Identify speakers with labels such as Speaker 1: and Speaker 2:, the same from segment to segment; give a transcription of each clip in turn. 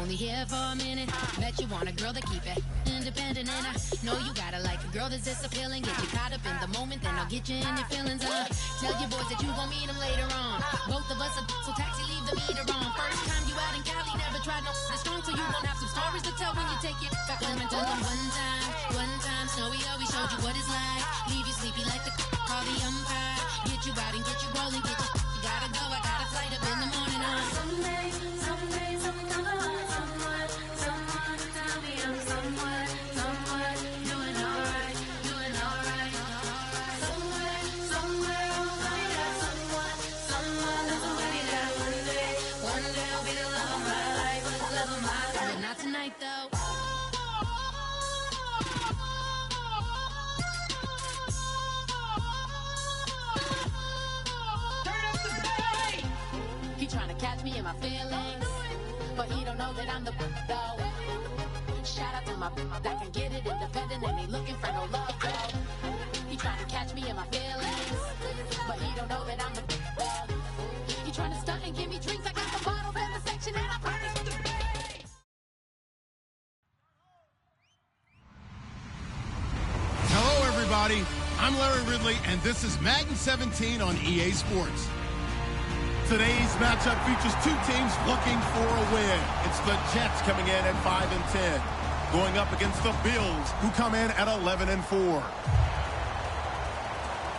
Speaker 1: only here for a minute. Bet you want a girl to keep it independent, and I know you gotta like a girl that's this appealing. Get you caught up in the moment, then I'll get you in your feelings. Tell your boys that you gon' meet them later on. Both of us are so taxi, leave the meter on. First time you out in Cali, never tried no strong, so you gon' have some stories to tell when you take it back home and tell them one time, Snowy always showed you what it's like. Leave you sleepy like the call the umpire. Get you out and get you rolling, get you gotta go, I got a flight up in the morning. Someday, someone tell me I'm somewhere doing alright. Somewhere I'll find out someone that's already there. One day I'll be the love of my life, but not tonight though. Trying to catch me in my feelings, but he don't know that I'm the though. Shout out to my that can get it independent and ain't looking for no love though. He trying to catch me in my feelings, but he don't know that I'm the though. He trying to stunt and give me drinks. I got the bottles in the section and I promise to pay.
Speaker 2: Hello everybody, I'm Larry Ridley and this is Madden 17 on EA Sports. Today's matchup features two teams looking for a win. It's the Jets coming in at 5-10, going up against the Bills, who come in at 11-4.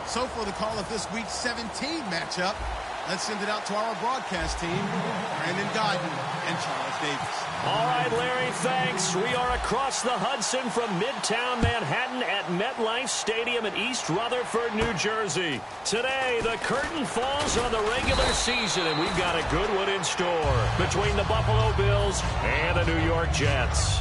Speaker 2: So for the call of this week's 17 matchup, let's send it out to our broadcast team, Brandon Guyton and Charles Davis.
Speaker 3: All right, Larry, thanks. We are across the Hudson from Midtown Manhattan at MetLife Stadium in East Rutherford, New Jersey. Today, the curtain falls on the regular season, and we've got a good one in store between the Buffalo Bills and the New York Jets.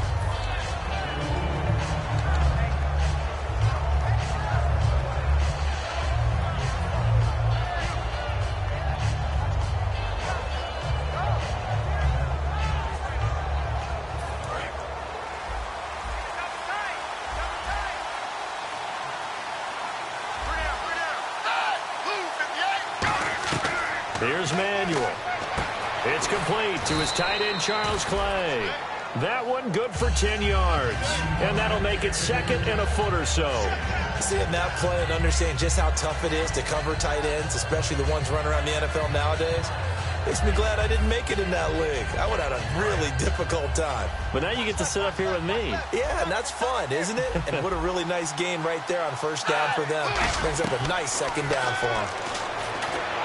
Speaker 3: Here's Manuel. It's complete to his tight end, Charles Clay. That one good for 10 yards. And that'll make it second and a foot or so.
Speaker 4: Seeing that play and understanding just how tough it is to cover tight ends, especially the ones running around the NFL nowadays, makes me glad I didn't make it in that league. I would have had a really difficult time.
Speaker 3: But now you get to sit up here with me.
Speaker 4: Yeah, and that's fun, isn't it? And what a really nice game right there on first down for them. Brings up a nice second down for them.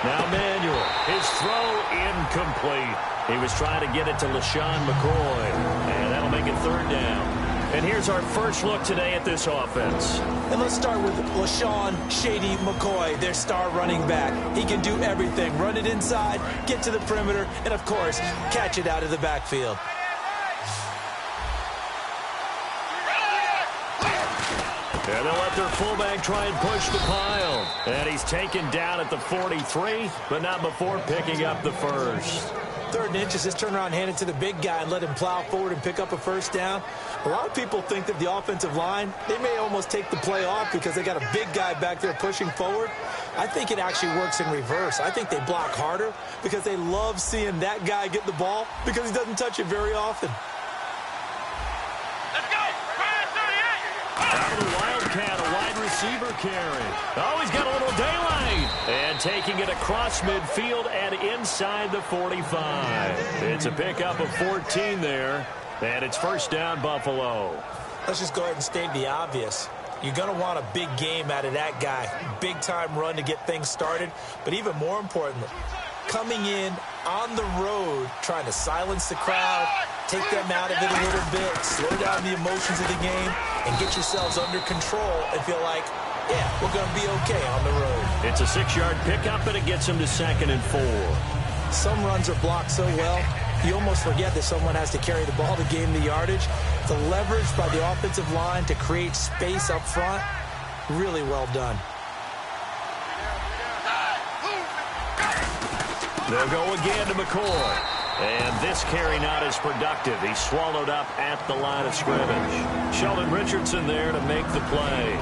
Speaker 3: Now Manuel, his throw incomplete. He was trying to get it to LaShawn McCoy, and that'll make it third down. And here's our first look today at this offense.
Speaker 4: And let's start with LaShawn Shady McCoy, their star running back. He can do everything. Run it inside, get to the perimeter, and, of course, catch it out of the backfield.
Speaker 3: And they'll let their fullback try and push the pile. And he's taken down at the 43, but not before picking up the first.
Speaker 4: 3rd and inches, just turn around and hand it to the big guy and let him plow forward and pick up a first down. A lot of people think that the offensive line, they may almost take the play off because they got a big guy back there pushing forward. I think it actually works in reverse. I think they block harder because they love seeing that guy get the ball because he doesn't touch it very often.
Speaker 3: Out of the Wildcat, a wide receiver carry. Oh, he's got a little daylight. And taking it across midfield and inside the 45. It's a pickup of 14 there. And it's first down, Buffalo.
Speaker 4: Let's just go ahead and state the obvious. You're going to want a big game out of that guy. Big-time run to get things started. But even more importantly, coming in on the road, trying to silence the crowd, take them out of it a little bit, slow down the emotions of the game, and get yourselves under control and feel like, yeah, we're going to be okay on the road.
Speaker 3: It's a 6-yard pickup, and it gets them to 2nd and 4.
Speaker 4: Some runs are blocked so well, you almost forget that someone has to carry the ball to gain the yardage. The leverage by the offensive line to create space up front, really well done.
Speaker 3: They'll go again to McCoy. And this carry not as productive. He's swallowed up at the line of scrimmage. Sheldon Richardson there to make the play.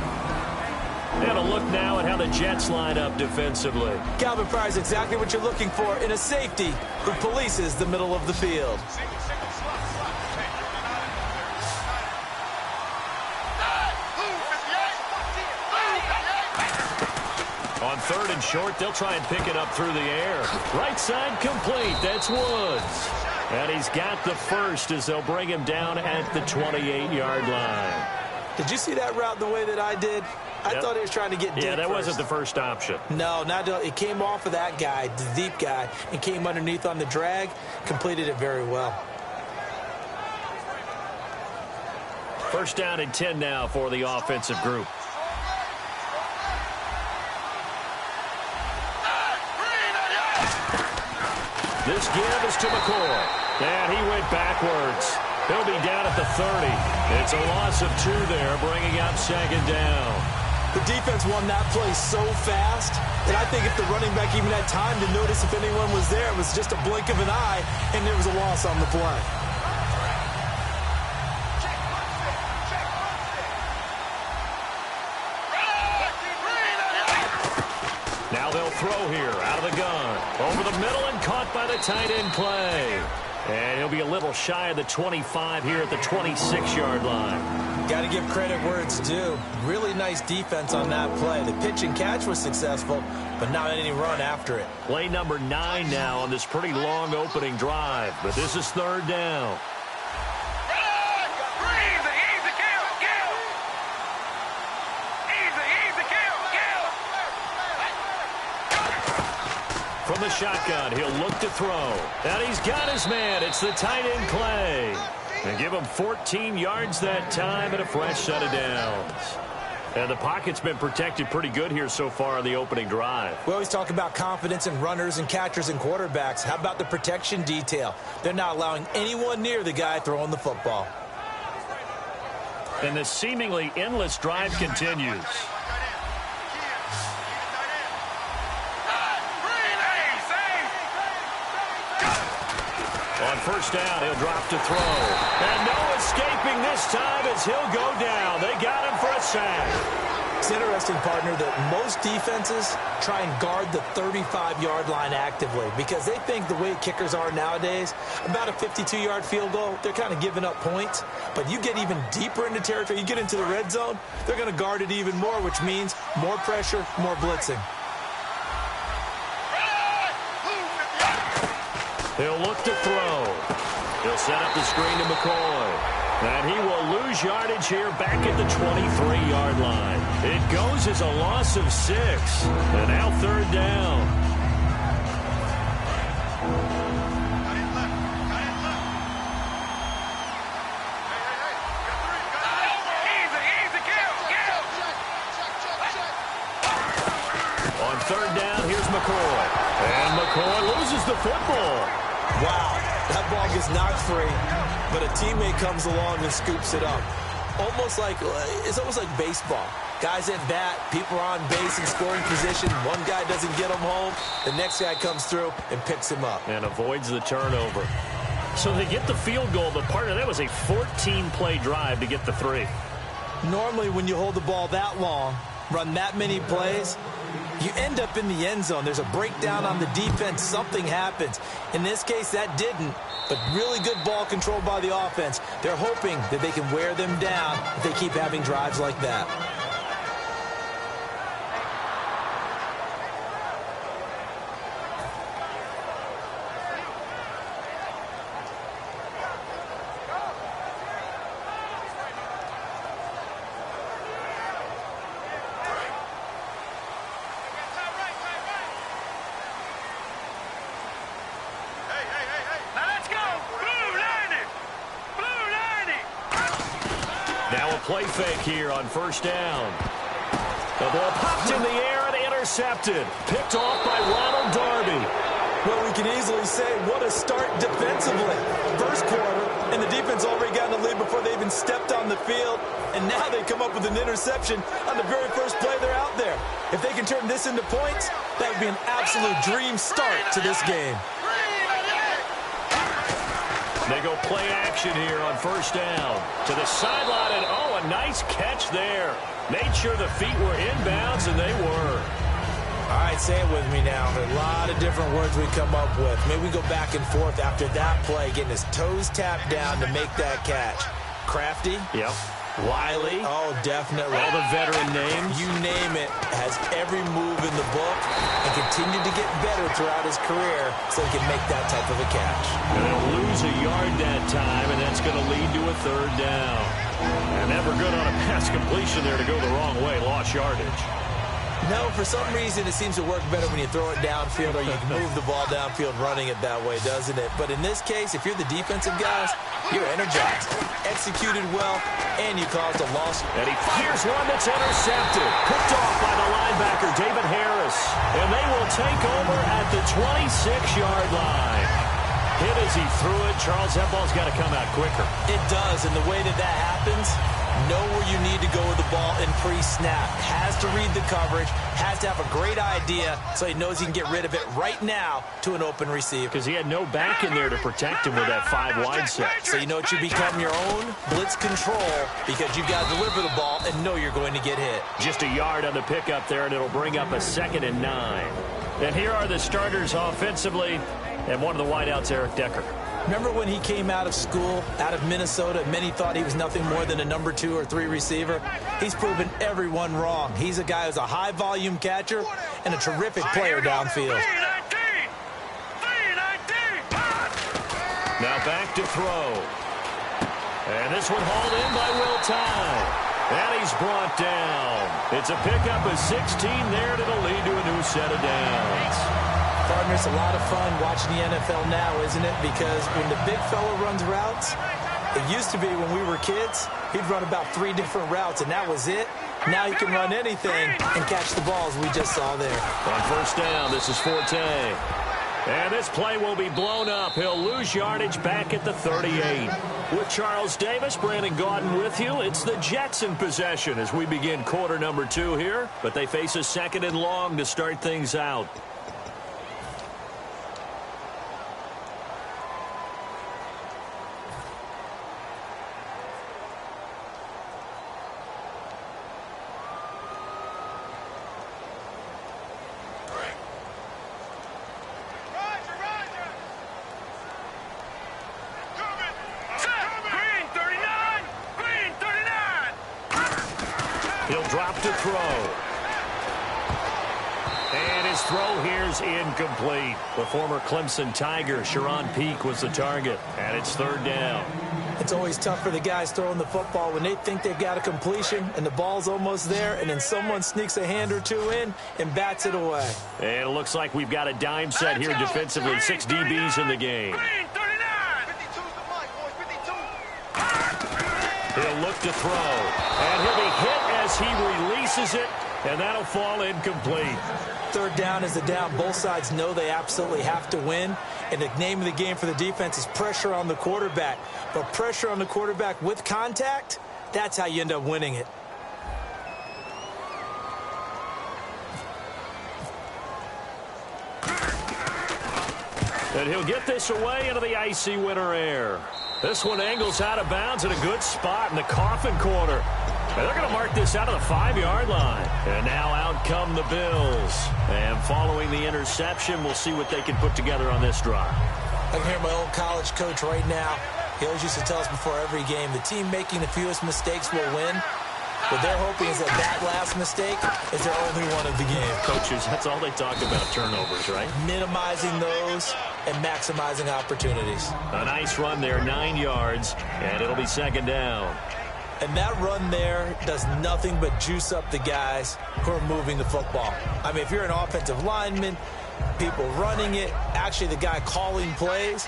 Speaker 3: And a look now at how the Jets line up defensively.
Speaker 4: Calvin Pryor is exactly what you're looking for in a safety who polices the middle of the field.
Speaker 3: On 3rd and short, they'll try and pick it up through the air. Right side complete. That's Woods. And he's got the first as they'll bring him down at the 28-yard line.
Speaker 4: Did you see that route the way that I did? I thought he was trying to get deep.
Speaker 3: Yeah, that
Speaker 4: first.
Speaker 3: wasn't the first option.
Speaker 4: No, it came off of that guy, the deep guy, and came underneath on the drag, completed it very well.
Speaker 3: 1st down and 10 now for the offensive group. This give is to McCoy, and he went backwards. He'll be down at the 30. It's a loss of 2 there, bringing up 2nd down.
Speaker 4: The defense won that play so fast that I think if the running back even had time to notice if anyone was there, it was just a blink of an eye, and there was a loss on the play.
Speaker 3: Now they'll throw here out of the gun. Over the middle and caught by the tight end Clay. And he'll be a little shy of the 25 here at the 26-yard line.
Speaker 4: Got to give credit where it's due. Really nice defense on that play. The pitch and catch was successful, but not any run after it.
Speaker 3: Play number 9 now on this pretty long opening drive, but this is 3rd down. From the shotgun, he'll look to throw. And he's got his man. It's the tight end Clay. And give him 14 yards that time and a fresh set of downs. And the pocket's been protected pretty good here so far on the opening drive.
Speaker 4: We always talk about confidence in runners and catchers and quarterbacks. How about the protection detail? They're not allowing anyone near the guy throwing the football.
Speaker 3: And the seemingly endless drive continues. On 1st down, he'll drop to throw. And no escaping this time as he'll go down. They got him for a sack.
Speaker 4: It's interesting, partner, that most defenses try and guard the 35-yard line actively because they think the way kickers are nowadays, about a 52-yard field goal, they're kind of giving up points. But you get even deeper into territory, you get into the red zone, they're going to guard it even more, which means more pressure, more blitzing.
Speaker 3: He'll look to throw. He'll set up the screen to McCoy. And he will lose yardage here back at the 23-yard line. It goes as a loss of 6. And now 3rd down. On 3rd down, here's McCoy. And McCoy loses the football.
Speaker 4: Wow, that ball gets knocked free, but a teammate comes along and scoops it up. It's almost like baseball. Guys at bat, people are on base in scoring position. One guy doesn't get him home. The next guy comes through and picks him up.
Speaker 3: And avoids the turnover. So they get the field goal, but partner, that was a 14-play drive to get the 3.
Speaker 4: Normally, when you hold the ball that long, run that many plays, you end up in the end zone. There's a breakdown on the defense. Something happens. In this case, that didn't, but really good ball control by the offense. They're hoping that they can wear them down if they keep having drives like that.
Speaker 3: Play fake here on 1st down. The ball popped in the air and intercepted. Picked off by Ronald Darby.
Speaker 4: Well, we can easily say what a start defensively. First quarter, and the defense already got in the lead before they even stepped on the field. And now they come up with an interception on the very first play they're out there. If they can turn this into points, that would be an absolute dream start to this game.
Speaker 3: They go play action here on 1st down. To the sideline, and a nice catch there. Made sure the feet were inbounds, and they were.
Speaker 4: All right, say it with me now. There are a lot of different words we come up with. Maybe we go back and forth after that play, getting his toes tapped down to make that catch. Crafty?
Speaker 3: Yep. Wiley.
Speaker 4: Oh, definitely.
Speaker 3: All the veteran names.
Speaker 4: You name it, has every move in the book and continued to get better throughout his career so he can make that type of a catch.
Speaker 3: And they'll lose a yard that time, and that's going to lead to a third down. And never good on a pass completion there to go the wrong way. Lost yardage.
Speaker 4: No, for some reason it seems to work better when you throw it downfield or you can move the ball downfield running it that way, doesn't it? But in this case, if you're the defensive guys, you're energized, executed well, and you caused a loss.
Speaker 3: And he fires one that's intercepted. Picked off by the linebacker, David Harris. And they will take over at the 26-yard line. Hit as he threw it. Charles, that ball's got to come out quicker.
Speaker 4: It does, and the way that happens, know where you need to go with the ball in pre-snap. Has to read the coverage, has to have a great idea so he knows he can get rid of it right now to an open receiver.
Speaker 3: Because he had no back in there to protect him with that 5-wide set.
Speaker 4: So you know what, you become your own blitz control because you've got to deliver the ball and know you're going to get hit.
Speaker 3: Just a yard on the pickup there, and it'll bring up a 2nd and 9. And here are the starters offensively, and one of the wideouts, Eric Decker.
Speaker 4: Remember when he came out of school, out of Minnesota, many thought he was nothing more than a number 2 or 3 receiver? He's proven everyone wrong. He's a guy who's a high-volume catcher and a terrific player downfield.
Speaker 3: Now back to throw. And this one hauled in by Will Tye. And he's brought down. It's a pickup of 16 there that'll lead to a new set of downs.
Speaker 4: Partner, it's a lot of fun watching the NFL now, isn't it? Because when the big fella runs routes, it used to be when we were kids, he'd run about 3 different routes, and that was it. Now he can run anything and catch the balls we just saw there.
Speaker 3: On first down, this is Forte. And this play will be blown up. He'll lose yardage back at the 38. With Charles Davis, Brandon Gaudin with you. It's the Jets in possession as we begin quarter number 2 here. But they face a 2nd and long to start things out. He'll drop to throw. And his throw here's incomplete. The former Clemson Tiger, Sharon Peak, was the target. And it's 3rd down.
Speaker 4: It's always tough for the guys throwing the football when they think they've got a completion and the ball's almost there, and then someone sneaks a hand or 2 in and bats it away.
Speaker 3: And it looks like we've got a dime set here defensively. 6 DBs in the game. He'll look to throw. And he'll be hit as he releases it, and that'll fall incomplete.
Speaker 4: 3rd down is the down. Both sides know they absolutely have to win. And the name of the game for the defense is pressure on the quarterback. But pressure on the quarterback with contact, that's how you end up winning it.
Speaker 3: And he'll get this away into the icy winter air. This one angles out of bounds at a good spot in the coffin corner. And they're going to mark this out of the 5-yard line. And now out come the Bills. And following the interception, we'll see what they can put together on this drive.
Speaker 4: I can hear my old college coach right now. He always used to tell us before every game, the team making the fewest mistakes will win. What they're hoping is that last mistake is their only one of the game.
Speaker 3: Coaches, that's all they talk about, turnovers, right?
Speaker 4: Minimizing those and maximizing opportunities.
Speaker 3: A nice run there, 9 yards, and it'll be 2nd down.
Speaker 4: And that run there does nothing but juice up the guys who are moving the football. I mean, if you're an offensive lineman, people running it, actually the guy calling plays,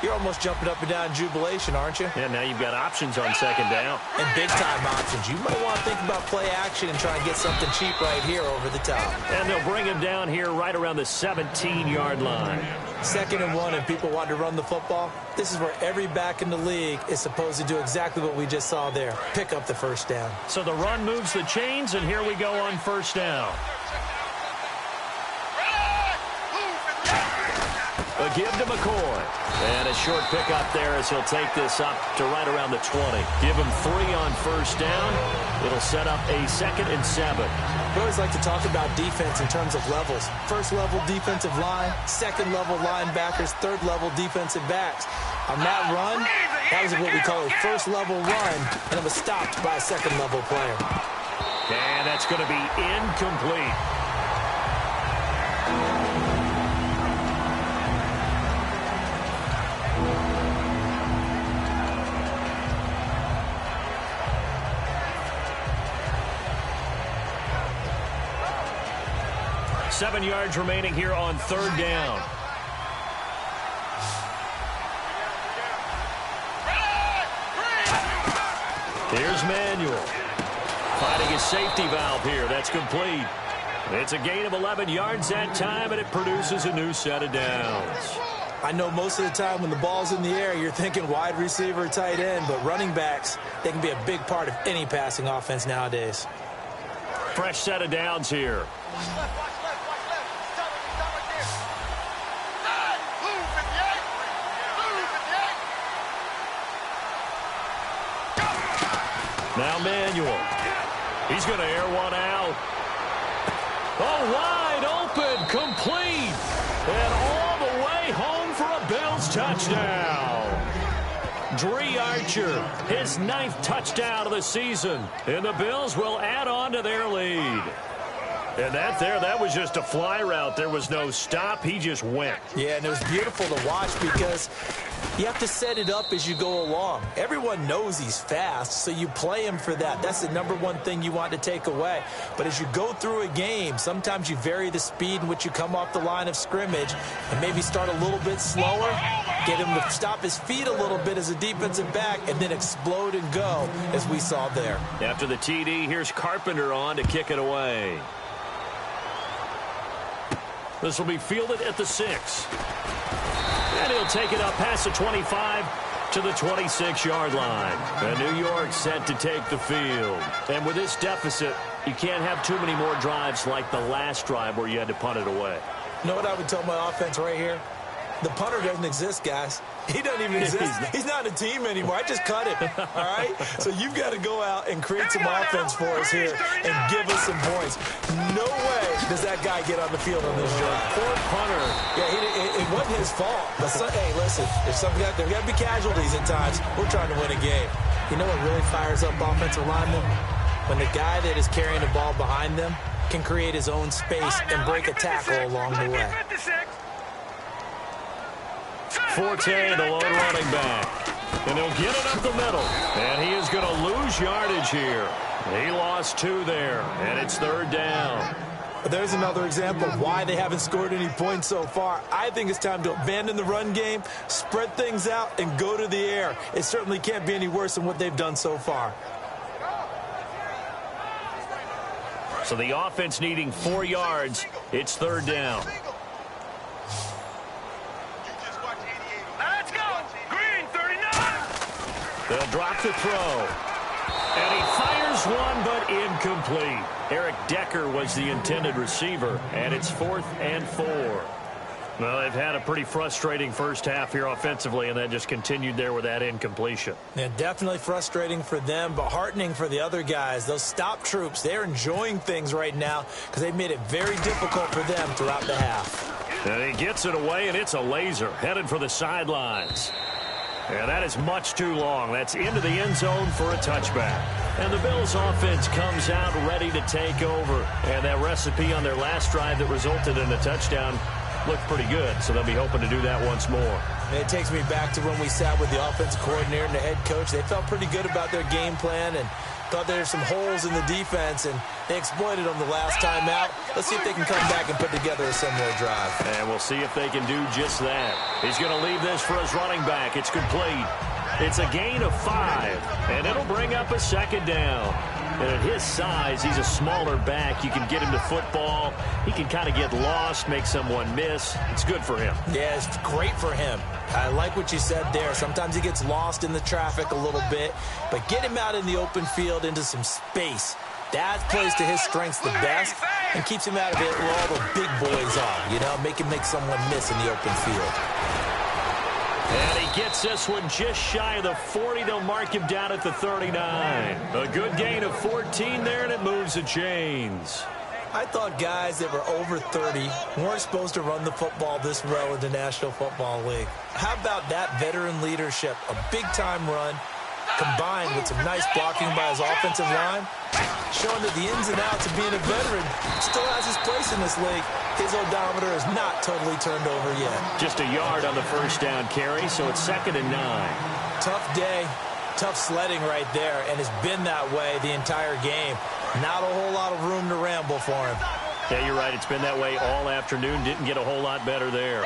Speaker 4: you're almost jumping up and down in jubilation, aren't you?
Speaker 3: Yeah, now you've got options on 2nd down.
Speaker 4: And big-time options. You might want to think about play action and try and get something cheap right here over the top.
Speaker 3: And they'll bring him down here right around the 17-yard line.
Speaker 4: 2nd and 1, and people want to run the football. This is where every back in the league is supposed to do exactly what we just saw there. Pick up the 1st down.
Speaker 3: So the run moves the chains, and here we go on 1st down. A give to McCoy. And a short pickup there as he'll take this up to right around the 20. Give him 3 on 1st down. It'll set up a 2nd and 7.
Speaker 4: We always like to talk about defense in terms of levels. 1st level defensive line, 2nd level linebackers, 3rd level defensive backs. On that run, That was what we call a first-level run, and it was stopped by a second-level player.
Speaker 3: And that's going to be incomplete. Seven yards remaining here on third down. Here's Manuel. Finding his safety valve here. That's complete. It's a gain of 11 yards that time, and it produces a new set of downs.
Speaker 4: I know most of the time when the ball's in the air, you're thinking wide receiver, tight end, but running backs, they can be a big part of any passing offense nowadays.
Speaker 3: Fresh set of downs here. Now Manuel. He's going to air one out. Oh, wide open, complete. And all the way home for a Bills touchdown. Dree Archer, his 9th touchdown of the season. And the Bills will add on to their lead. And that was just a fly route. There was no stop. He just went.
Speaker 4: Yeah, and it was beautiful to watch because you have to set it up as you go along. Everyone knows he's fast, so you play him for that. That's the #1 thing you want to take away. But as you go through a game, sometimes you vary the speed in which you come off the line of scrimmage and maybe start a little bit slower, get him to stop his feet a little bit as a defensive back, and then explode and go, as we saw there.
Speaker 3: After the TD, here's Carpenter on to kick it away. This will be fielded at the 6. And he'll take it up past the 25 to the 26-yard line. And New York set to take the field. And with this deficit, you can't have too many more drives like the last drive where you had to punt it away.
Speaker 4: You know what I would tell my offense right here? The punter doesn't exist, guys. He doesn't even exist. He's not a team anymore. I just cut him, all right? So you've got to go out and create some offense for us here and give us some points. No way does that guy get on the field on this drive.
Speaker 3: Poor punter.
Speaker 4: Yeah, it wasn't his fault. But hey, listen, if there got to be casualties at times, we're trying to win a game. You know what really fires up offensive linemen? When the guy that is carrying the ball behind them can create his own space and break a tackle along the way.
Speaker 3: Forte, the lone running back. And he'll get it up the middle. And he is going to lose yardage here. He lost 2 there, and it's third down.
Speaker 4: There's another example of why they haven't scored any points so far. I think it's time to abandon the run game, spread things out, and go to the air. It certainly can't be any worse than what they've done so far.
Speaker 3: So the offense needing 4 yards. It's third down. They'll drop the throw. And he fires one, but incomplete. Eric Decker was the intended receiver, and it's 4th and 4. Well, they've had a pretty frustrating first half here offensively, and that just continued there with that incompletion.
Speaker 4: Yeah, definitely frustrating for them, but heartening for the other guys. Those stop troops, they're enjoying things right now because they've made it very difficult for them throughout the half.
Speaker 3: And he gets it away, and it's a laser headed for the sidelines. And that is much too long. That's into the end zone for a touchback. And the Bills offense comes out ready to take over. And that recipe on their last drive that resulted in a touchdown looked pretty good. So they'll be hoping to do that once more.
Speaker 4: And it takes me back to when we sat with the offensive coordinator and the head coach. They felt pretty good about their game plan and thought there were some holes in the defense, and they exploited them the last time out. Let's see if they can come back and put together a similar drive.
Speaker 3: And we'll see if they can do just that. He's going to leave this for his running back. It's complete. It's a gain of 5, and it'll bring up a second down. And at his size, he's a smaller back. You can get him to football. He can kind of get lost, make someone miss. It's good for him.
Speaker 4: Yeah, it's great for him. I like what you said there. Sometimes he gets lost in the traffic a little bit, but get him out in the open field into some space. That plays to his strengths the best and keeps him out of it where all the big boys are. You know, make him make someone miss in the open field.
Speaker 3: And he gets this one just shy of the 40. They'll mark him down at the 39. A good gain of 14 there, and it moves the chains.
Speaker 4: I thought guys that were over 30 weren't supposed to run the football this well in the National Football League. How about that veteran leadership? A big-time run combined with some nice blocking by his offensive line, showing that the ins and outs of being a veteran still has his place in this league. His odometer is not totally turned over yet.
Speaker 3: Just a yard on the first down carry, so it's 2nd and 9.
Speaker 4: Tough day, tough sledding right there, and it's been that way the entire game. Not a whole lot of room to ramble for him.
Speaker 3: Yeah, you're right. It's been that way all afternoon. Didn't get a whole lot better there.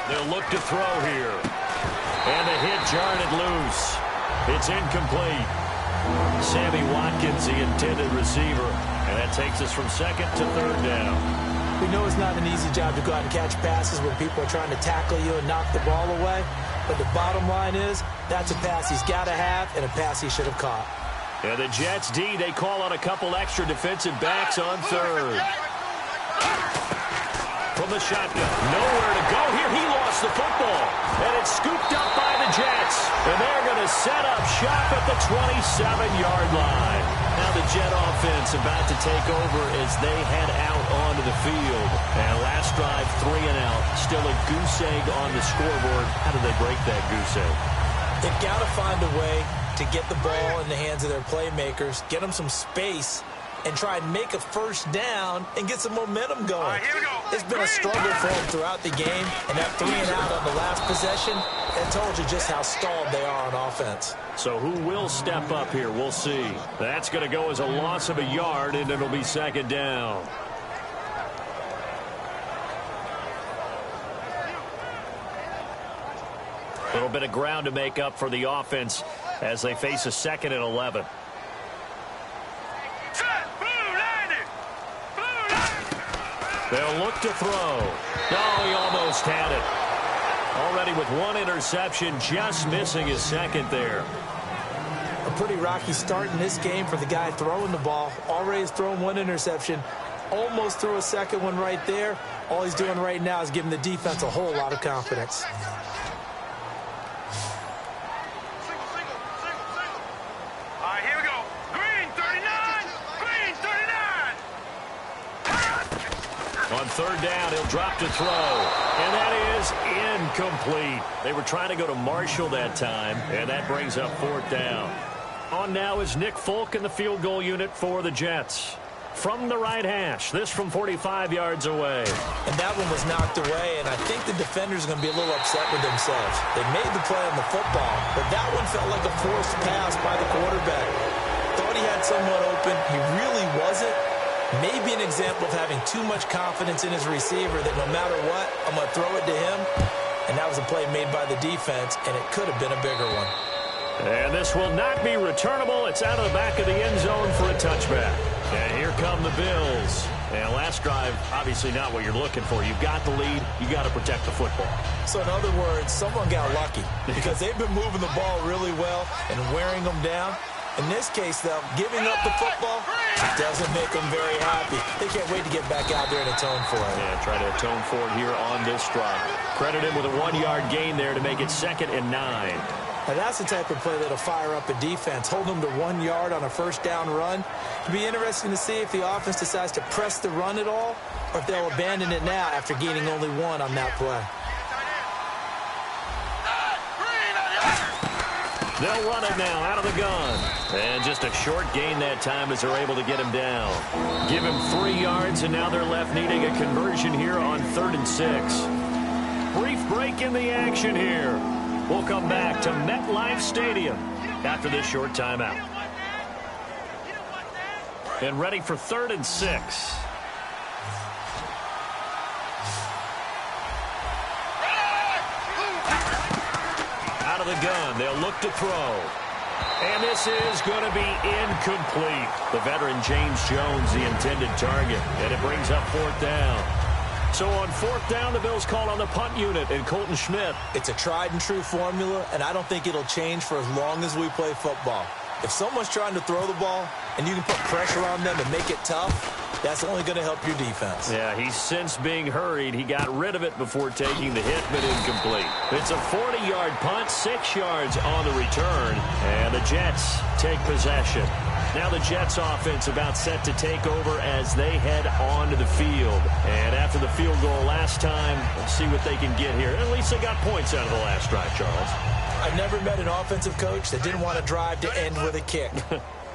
Speaker 3: They'll look to throw here. And the hit jarred it loose. It's incomplete. Sammy Watkins, the intended receiver. And that takes us from 2nd to 3rd down.
Speaker 4: We know it's not an easy job to go out and catch passes when people are trying to tackle you and knock the ball away. But the bottom line is, that's a pass he's got to have and a pass he should have caught.
Speaker 3: And the Jets D, they call on a couple extra defensive backs on 3rd. From the shotgun, nowhere to go here. He lost the football, and it's scooped up by the Jets. And they're going to set up shop at the 27-yard line. Now the Jet offense about to take over as they head out onto the field. And last drive, 3 and out. Still a goose egg on the scoreboard. How do they break that goose egg?
Speaker 4: They've got to find a way to get the ball in the hands of their playmakers, get them some space, and try and make a first down and get some momentum going.
Speaker 5: Right, here we go.
Speaker 4: It's been a struggle for them throughout the game, and that 3 and out on the last possession, that told you just how stalled they are on offense.
Speaker 3: So who will step up here? We'll see. That's going to go as a loss of a yard, and it'll be 2nd down. A little bit of ground to make up for the offense as they face a 2nd and 11. They'll look to throw. Oh, he almost had it. Already with 1 interception, just missing his 2nd there.
Speaker 4: A pretty rocky start in this game for the guy throwing the ball. Already has thrown 1 interception. Almost threw a 2nd one right there. All he's doing right now is giving the defense a whole lot of confidence.
Speaker 3: On 3rd down, he'll drop to throw. And that is incomplete. They were trying to go to Marshall that time, and that brings up 4th down. On now is Nick Folk in the field goal unit for the Jets. From the right hash, this from 45 yards away.
Speaker 4: And that one was knocked away, and I think the defenders are going to be a little upset with themselves. They made the play on the football, but that one felt like a forced pass by the quarterback. Thought he had someone open. He really wasn't. Maybe an example of having too much confidence in his receiver that no matter what, I'm going to throw it to him. And that was a play made by the defense, and it could have been a bigger one.
Speaker 3: And this will not be returnable. It's out of the back of the end zone for a touchback. And here come the Bills. And last drive, obviously not what you're looking for. You've got the lead. You got to protect the football.
Speaker 4: So in other words, someone got lucky because they've been moving the ball really well and wearing them down. In this case, though, giving up the football doesn't make them very happy. They can't wait to get back out there and atone for it.
Speaker 3: Yeah, try to atone for it here on this drive. Credit him with a 1-yard gain there to make it 2nd and 9.
Speaker 4: Now that's the type of play that'll fire up a defense. Hold them to 1 yard on a first down run. It'll be interesting to see if the offense decides to press the run at all or if they'll abandon it now after gaining only 1 on that play.
Speaker 3: They'll run it now out of the gun. And just a short gain that time as they're able to get him down. Give him 3 yards, and now they're left needing a conversion here on 3rd and 6. Brief break in the action here. We'll come back to MetLife Stadium after this short timeout. And ready for 3rd and 6. Out of the gun, they'll look to throw. And this is going to be incomplete. The veteran James Jones, the intended target. And it brings up 4th down. So on 4th down, the Bills call on the punt unit and Colton Schmidt.
Speaker 4: It's a tried and true formula, and I don't think it'll change for as long as we play football. If someone's trying to throw the ball and you can put pressure on them and make it tough, that's only going to help your defense.
Speaker 3: Yeah, he's since being hurried. He got rid of it before taking the hit, but incomplete. It's a 40-yard punt, 6 yards on the return, and the Jets take possession. Now the Jets offense about set to take over as they head onto the field. And after the field goal last time, we'll see what they can get here. At least they got points out of the last drive, Charles.
Speaker 4: I've never met an offensive coach that didn't want to drive to end with a kick.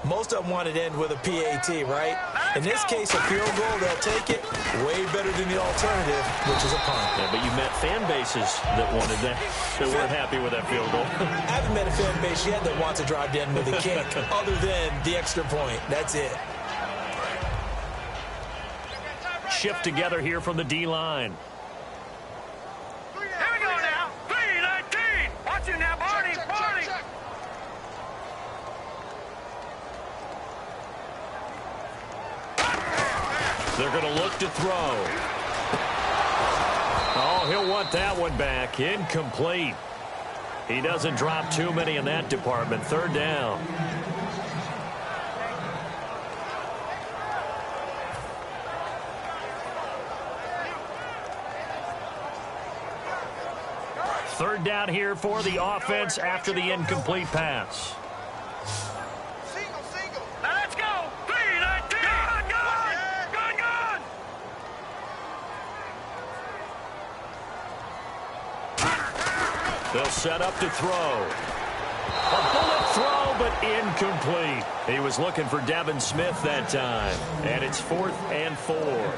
Speaker 4: Most of them wanted to end with a PAT, right? In this case, a field goal, they'll take it way better than the alternative, which is a punt.
Speaker 3: Yeah, but you met fan bases that wanted that, that weren't happy with that field goal.
Speaker 4: I haven't met a fan base yet that wants to drive to end with a kick, other than the extra point. That's it.
Speaker 3: Shift together here from the D-line.
Speaker 5: Here we go now. 3-19. Watch it now, Barney. Barney.
Speaker 3: They're going to look to throw. Oh, he'll want that one back. Incomplete. He doesn't drop too many in that department. Third down. Third down here for the offense after the incomplete pass.
Speaker 5: Now let's go. 3-19. Gun.
Speaker 3: They'll set up to throw. A bullet throw, but incomplete. He was looking for Devin Smith that time. And it's 4th and 4.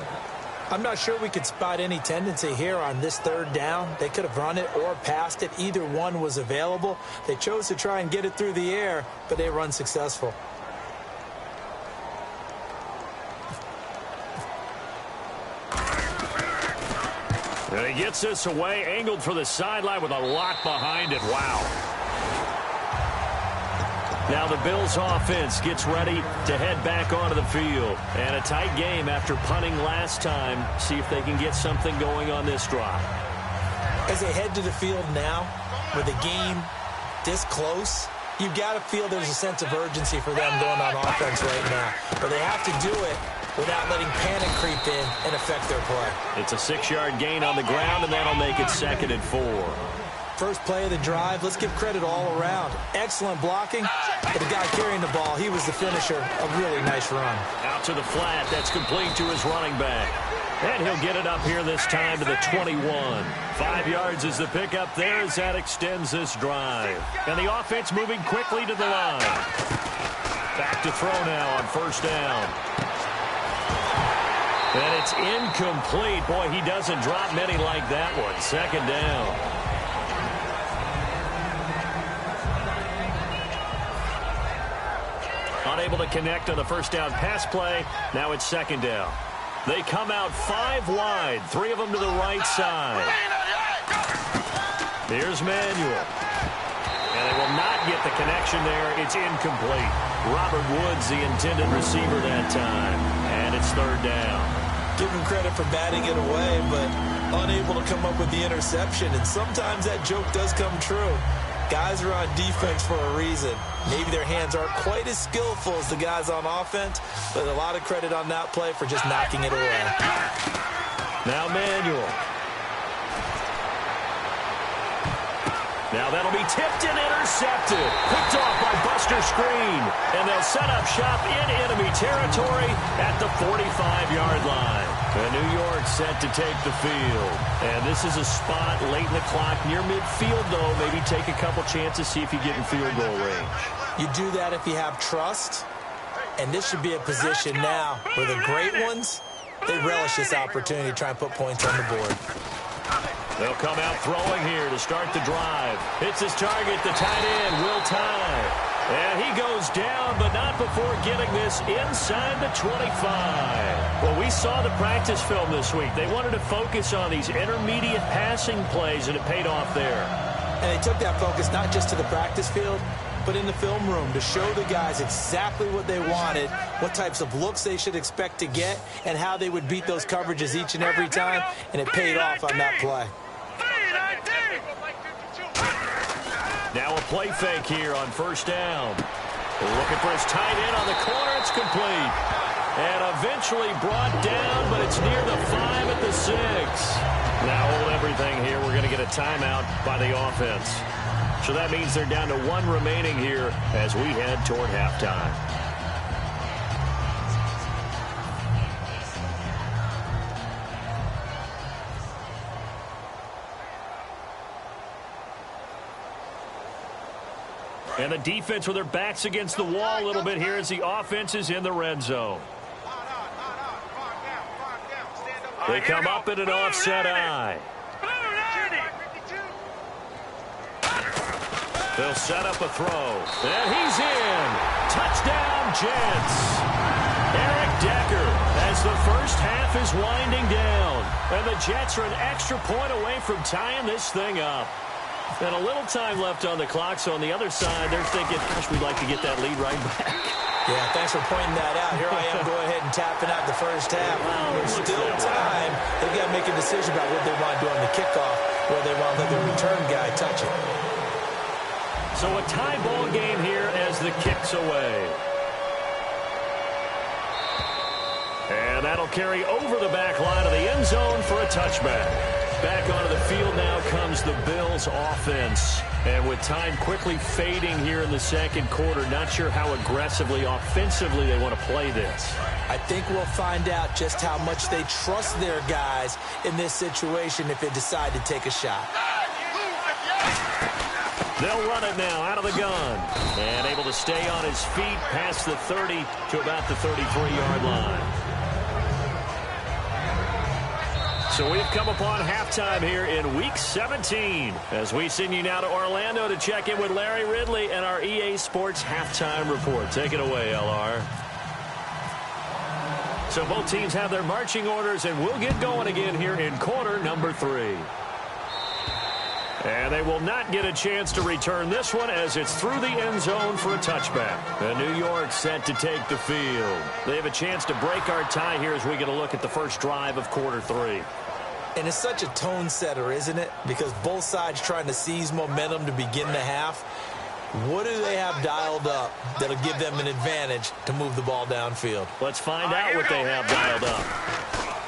Speaker 4: I'm not sure we could spot any tendency here on this third down. They could have run it or passed it. Either one was available. They chose to try and get it through the air, but they were unsuccessful.
Speaker 3: And he gets this away, angled for the sideline with a lot behind it. Wow. Now the Bills offense gets ready to head back onto the field. And a tight game after punting last time. See if they can get something going on this drive.
Speaker 4: As they head to the field now, with the game this close, you've got to feel there's a sense of urgency for them going on offense right now. But they have to do it without letting panic creep in and affect their play.
Speaker 3: It's a 6-yard gain on the ground, and that'll make it 2nd and 4.
Speaker 4: First play of the drive, let's give credit all around. Excellent blocking, but the guy carrying the ball, he was the finisher. A really nice run.
Speaker 3: Out to the flat, that's complete to his running back. And he'll get it up here this time to the 21. 5 yards is the pickup there as that extends this drive. And the offense moving quickly to the line. Back to throw now on first down. And it's incomplete. Boy, he doesn't drop many like that one. 2nd down. Unable to connect on the first down pass play. Now it's 2nd down. They come out 5 wide. 3 of them to the right side. Here's Manuel. And they will not get the connection there. It's incomplete. Robert Woods, the intended receiver that time. And it's 3rd down.
Speaker 4: Give him credit for batting it away, but unable to come up with the interception. And sometimes that joke does come true. Guys are on defense for a reason. Maybe their hands aren't quite as skillful as the guys on offense, but a lot of credit on that play for just knocking it away.
Speaker 3: Now Manuel. Now that'll be tipped and intercepted. Picked off by Buster Screen. And they'll set up shop in enemy territory at the 45-yard line. And New York set to take the field. And this is a spot late in the clock near midfield, though. Maybe take a couple chances, see if you get in field goal range.
Speaker 4: You do that if you have trust. And this should be a position now where the great ones, they relish this opportunity to try and put points on the board.
Speaker 3: They'll come out throwing here to start the drive. Hits his target, the tight end, Will Tye. And he goes down, but not before getting this inside the 25. Well, we saw the practice film this week. They wanted to focus on these intermediate passing plays, and it paid off there.
Speaker 4: And they took that focus not just to the practice field, but in the film room to show the guys exactly what they wanted, what types of looks they should expect to get, and how they would beat those coverages each and every time, and it paid off on that play.
Speaker 3: Now a play fake here on first down. They're looking for his tight end on the corner. It's complete. And eventually brought down, but it's near the 5 at the 6. Now hold everything here. We're going to get a timeout by the offense. So that means they're down to 1 remaining here as we head toward halftime. And the defense with their backs against the wall a little bit here as the offense is in the red zone. They come up in an offset eye. They'll set up a throw. And he's in. Touchdown, Jets. Eric Decker as the first half is winding down. And the Jets are an extra point away from tying this thing up. And a little time left on the clock, so on the other side, they're thinking, gosh, we'd like to get that lead right back.
Speaker 4: Yeah, thanks for pointing that out. Here I am, go ahead and tapping out the first half. There's still time. They've got to make a decision about what they want to do on the kickoff, where they want to let the return guy touch it.
Speaker 3: So a tie ball game here as the kick's away. And that'll carry over the back line of the end zone for a touchback. Back onto the field now comes the Bills offense. And with time quickly fading here in the second quarter, not sure how aggressively, offensively they want to play this.
Speaker 4: I think we'll find out just how much they trust their guys in this situation if they decide to take a shot.
Speaker 3: They'll run it now out of the gun. And able to stay on his feet past the 30 to about the 33-yard line. So we've come upon halftime here in Week 17 as we send you now to Orlando to check in with Larry Ridley and our EA Sports Halftime Report. Take it away, LR. So both teams have their marching orders, and we'll get going again here in quarter number 3. And they will not get a chance to return this one as it's through the end zone for a touchback. And New York set to take the field. They have a chance to break our tie here as we get a look at the first drive of quarter 3.
Speaker 4: And it's such a tone setter, isn't it? Because both sides trying to seize momentum to begin the half. What do they have dialed up that'll give them an advantage to move the ball downfield?
Speaker 3: Let's find out what they have dialed up.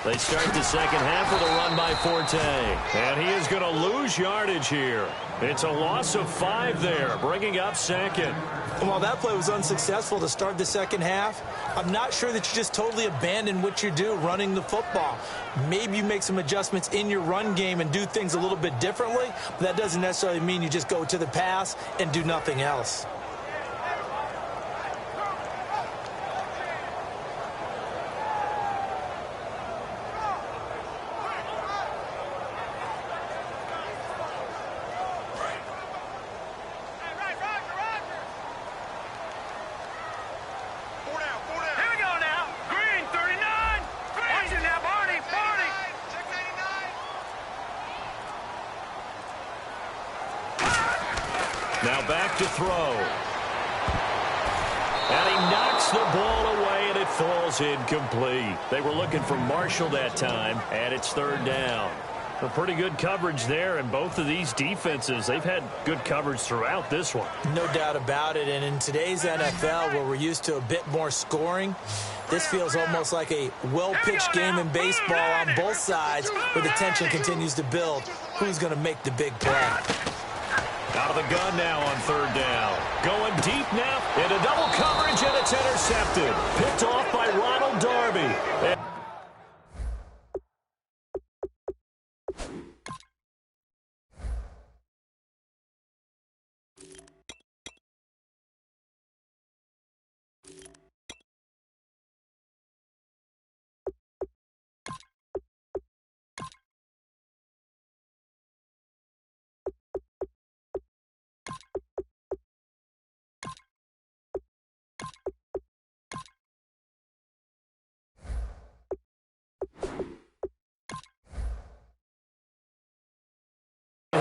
Speaker 3: They start the second half with a run by Forte. And he is going to lose yardage here. It's a loss of 5 there, bringing up second.
Speaker 4: And while that play was unsuccessful to start the second half, I'm not sure that you just totally abandon what you do running the football. Maybe you make some adjustments in your run game and do things a little bit differently, but that doesn't necessarily mean you just go to the pass and do nothing else.
Speaker 3: Now back to throw. And he knocks the ball away, and it falls incomplete. They were looking for Marshall that time, and it's third down. A pretty good coverage there, and both of these defenses, they've had good coverage throughout this one.
Speaker 4: No doubt about it, and in today's NFL, where we're used to a bit more scoring, this feels almost like a well-pitched game in baseball on both sides, where the tension continues to build. Who's going to make the big play?
Speaker 3: Out of the gun now on third down. Going deep now into double coverage, and it's intercepted. Picked off by Ronald Darby.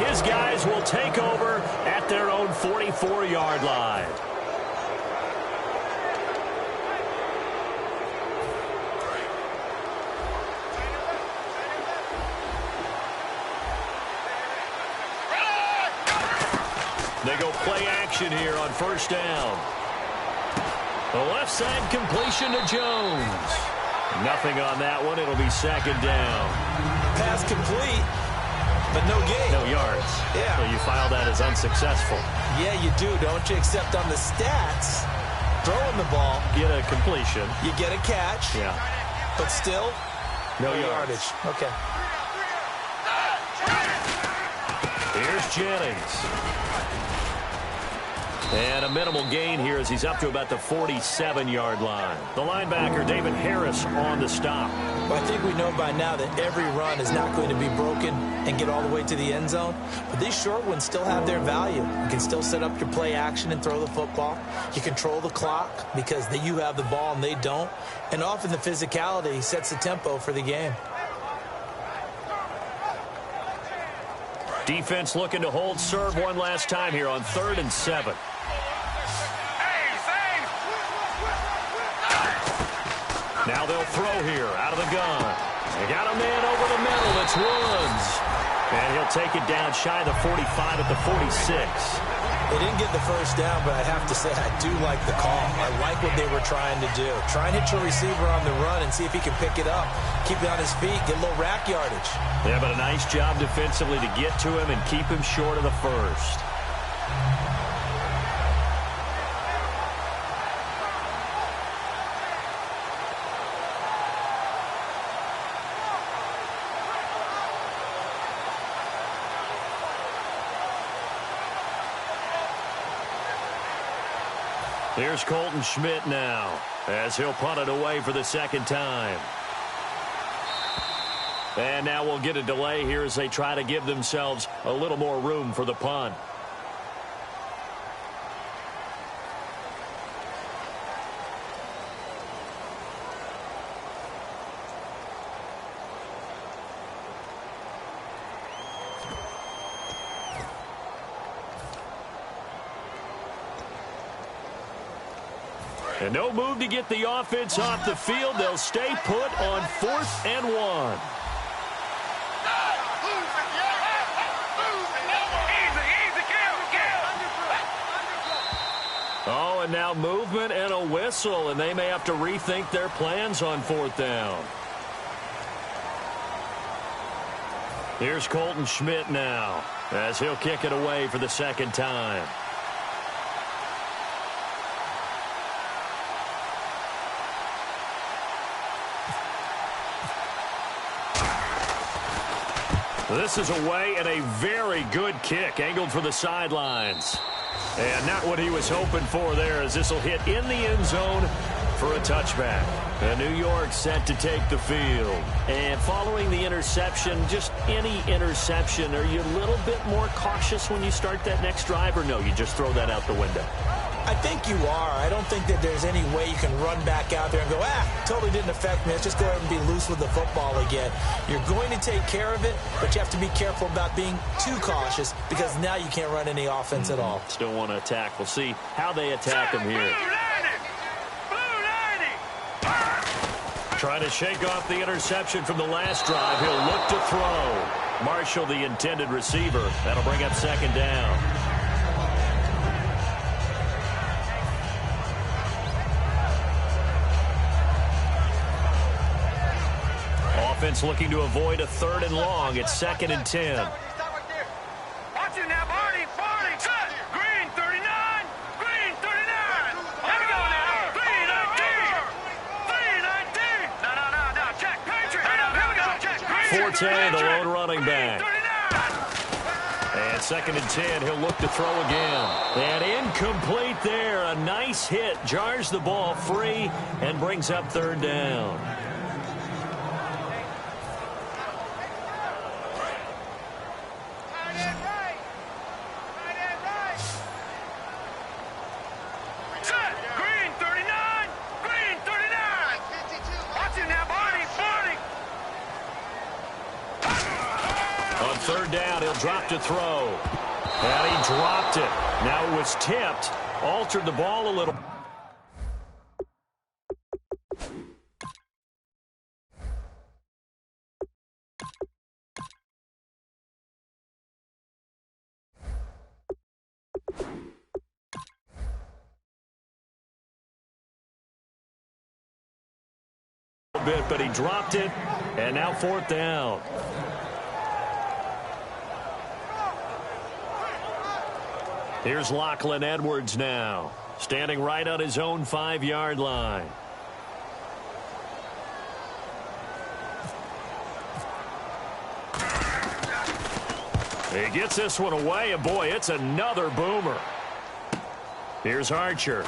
Speaker 3: His guys will take over at their own 44-yard line. They go play action here on first down. The left side completion to Jones. Nothing on that one. It'll be second down.
Speaker 4: Pass complete. But no gain.
Speaker 3: No yards.
Speaker 4: Yeah.
Speaker 3: So you file that as unsuccessful.
Speaker 4: Yeah, you do, don't you? Except on the stats, throwing the ball.
Speaker 3: Get a completion.
Speaker 4: You get a catch.
Speaker 3: Yeah.
Speaker 4: But still,
Speaker 3: no yardage.
Speaker 4: Okay.
Speaker 3: Here's Jennings. And a minimal gain here as he's up to about the 47-yard line. The linebacker, David Harris, on the stop.
Speaker 4: Well, I think we know by now that every run is not going to be broken and get all the way to the end zone. But these short ones still have their value. You can still set up your play action and throw the football. You control the clock because you have the ball and they don't. And often the physicality sets the tempo for the game.
Speaker 3: Defense looking to hold serve one last time here on 3rd and 7. Now they'll throw here out of the gun. They got a man over the middle. It's Woods. And he'll take it down shy of the 45 at the 46.
Speaker 4: They didn't get the first down, but I have to say I do like the call. I like what they were trying to do. Try and hit your receiver on the run and see if he can pick it up. Keep it on his feet, get a little rack yardage.
Speaker 3: Yeah, but a nice job defensively to get to him and keep him short of the first. Here's Colton Schmidt now as he'll punt it away for the second time. And now we'll get a delay here as they try to give themselves a little more room for the punt. And no move to get the offense off the field. They'll stay put on 4th and 1. Oh, and now movement and a whistle, and they may have to rethink their plans on 4th down. Here's Colton Schmidt now as he'll kick it away for the second time. This is away and a very good kick angled for the sidelines. And not what he was hoping for there as this will hit in the end zone for a touchback. And New York set to take the field. And following the interception, just any interception, are you a little bit more cautious when you start that next drive, or no, you just throw that out the window?
Speaker 4: I think you are. I don't think that there's any way you can run back out there and go, totally didn't affect me. Let's just go ahead and be loose with the football again. You're going to take care of it, but you have to be careful about being too cautious because now you can't run any offense at all.
Speaker 3: Still want to attack. We'll see how they attack him here. Trying to shake off the interception from the last drive. He'll look to throw. Marshall, the intended receiver. That'll bring up 2nd down. Offense looking to avoid a 3rd and long. It's 2nd and 10.
Speaker 5: Watch it now, Barney. Set. Green 39. Green 39. Here we go now. 319. 319. No. Check. Patriot. Here we go. Check.
Speaker 3: Forte, the lone running back. And 2nd and 10. He'll look to throw again. And incomplete there. A nice hit. Jars the ball free and brings up 3rd down. Drop to throw. And he dropped it. Now it was tipped. Altered the ball a little. Bit, but he dropped it. And now 4th down. Here's Lachlan Edwards now, standing right on his own 5-yard line. He gets this one away, and boy, it's another boomer. Here's Archer.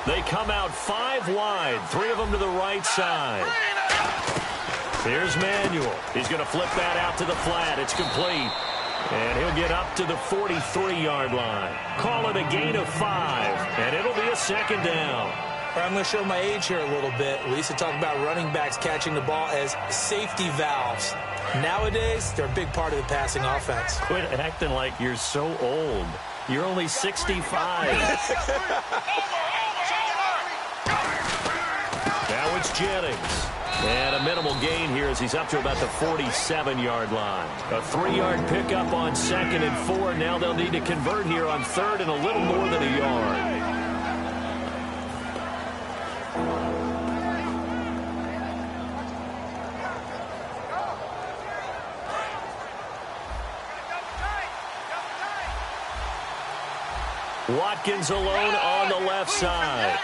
Speaker 3: They come out 5 wide, 3 of them to the right side. Here's Manuel. He's going to flip that out to the flat. It's complete. And he'll get up to the 43-yard line. Call it a gain of 5, and it'll be a second down.
Speaker 4: I'm going to show my age here a little bit. We used to talk about running backs catching the ball as safety valves. Nowadays, they're a big part of the passing offense.
Speaker 3: Quit acting like you're so old. You're only 65. Now it's Jennings. And a minimal gain here as he's up to about the 47-yard line. A 3-yard pickup on 2nd and 4. Now they'll need to convert here on 3rd and a little more than a yard. Watkins alone on the left side.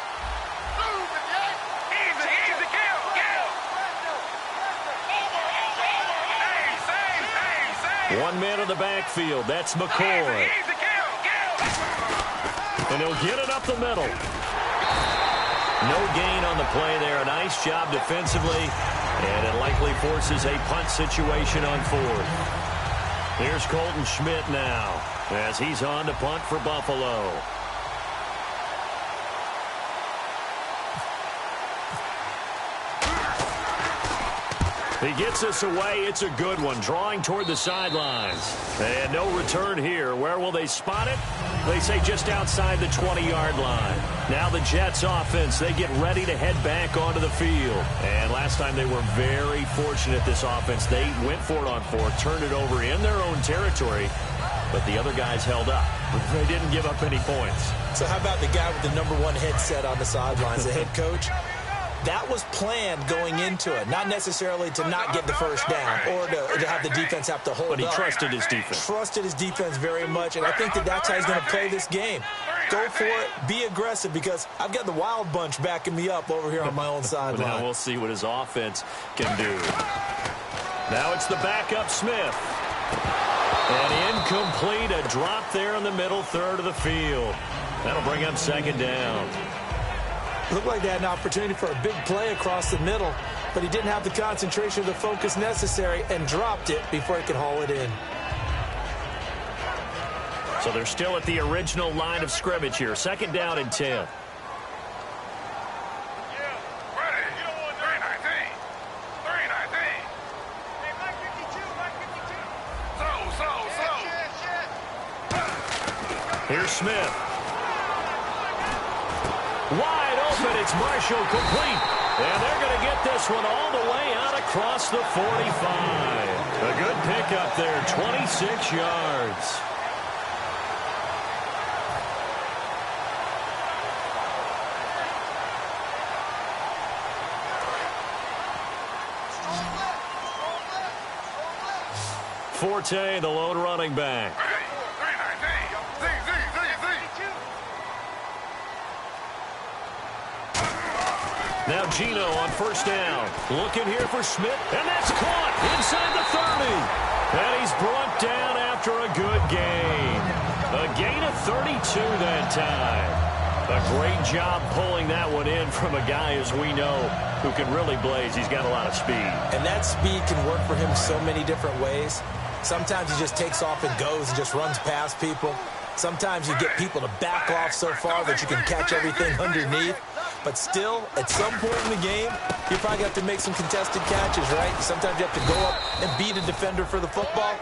Speaker 3: 1 man in the backfield. That's McCoy. And he'll get it up the middle. No gain on the play there. A nice job defensively. And it likely forces a punt situation on 4th. Here's Colton Schmidt now as he's on to punt for Buffalo. He gets us away. It's a good one. Drawing toward the sidelines. And no return here. Where will they spot it? They say just outside the 20-yard line. Now the Jets offense, they get ready to head back onto the field. And last time they were very fortunate, this offense. They went for it on 4th, turned it over in their own territory. But the other guys held up. They didn't give up any points.
Speaker 4: So how about the guy with the #1 headset on the sidelines, the head coach? That was planned going into it, not necessarily to not get the first down or to have the defense have to hold up.
Speaker 3: But he trusted his defense.
Speaker 4: Trusted his defense very much, and I think that's how he's going to play this game. Go for it, be aggressive, because I've got the wild bunch backing me up over here on my own sideline.
Speaker 3: Now we'll see what his offense can do. Now it's the backup Smith. And incomplete, a drop there in the middle third of the field. That'll bring up 2nd down.
Speaker 4: Looked like they had an opportunity for a big play across the middle, but he didn't have the concentration or the focus necessary and dropped it before he could haul it in.
Speaker 3: So they're still at the original line of scrimmage here. 2nd down and 10. Here's Smith. Wide open. It's Marshall complete. And they're going to get this one all the way out across the 45. A good pickup there. 26 yards. Forte, the lone running back. Now Gino on 1st down. Looking here for Schmidt, and that's caught inside the 30. And he's brought down after a good gain. A gain of 32 that time. A great job pulling that one in from a guy, as we know, who can really blaze. He's got a lot of speed.
Speaker 4: And that speed can work for him so many different ways. Sometimes he just takes off and goes and just runs past people. Sometimes you get people to back off so far that you can catch everything underneath. But still, at some point in the game, you probably have to make some contested catches, right? Sometimes you have to go up and beat a defender for the football.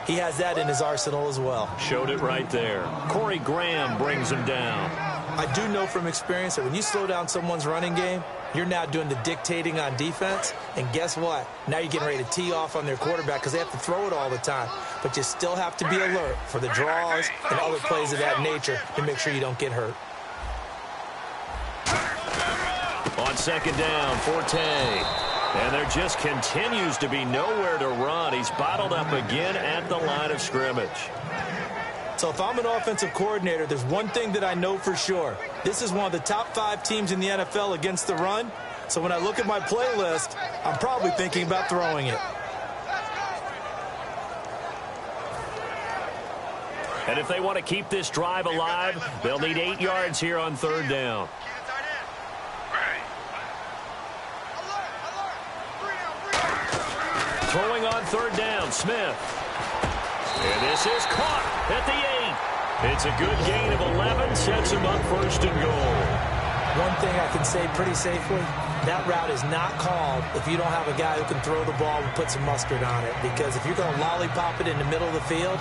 Speaker 4: He has that in his arsenal as well.
Speaker 3: Showed it right there. Corey Graham brings him down.
Speaker 4: I do know from experience that when you slow down someone's running game, you're now doing the dictating on defense. And guess what? Now you're getting ready to tee off on their quarterback because they have to throw it all the time. But you still have to be alert for the draws and other plays of that nature to make sure you don't get hurt.
Speaker 3: On On second down, Forte. And there just continues to be nowhere to run. He's bottled up again at the line of scrimmage.
Speaker 4: So if I'm an offensive coordinator, there's one thing that I know for sure. This is one of the top 5 teams in the NFL against the run. So when I look at my playlist, I'm probably thinking about throwing it.
Speaker 3: And if they want to keep this drive alive, they'll need 8 yards here on third down. Throwing on third down, Smith. And this is caught at the 8. It's a good gain of 11, sets him up first and goal.
Speaker 4: One thing I can say pretty safely, that route is not called if you don't have a guy who can throw the ball and put some mustard on it. Because if you're going to lollipop it in the middle of the field,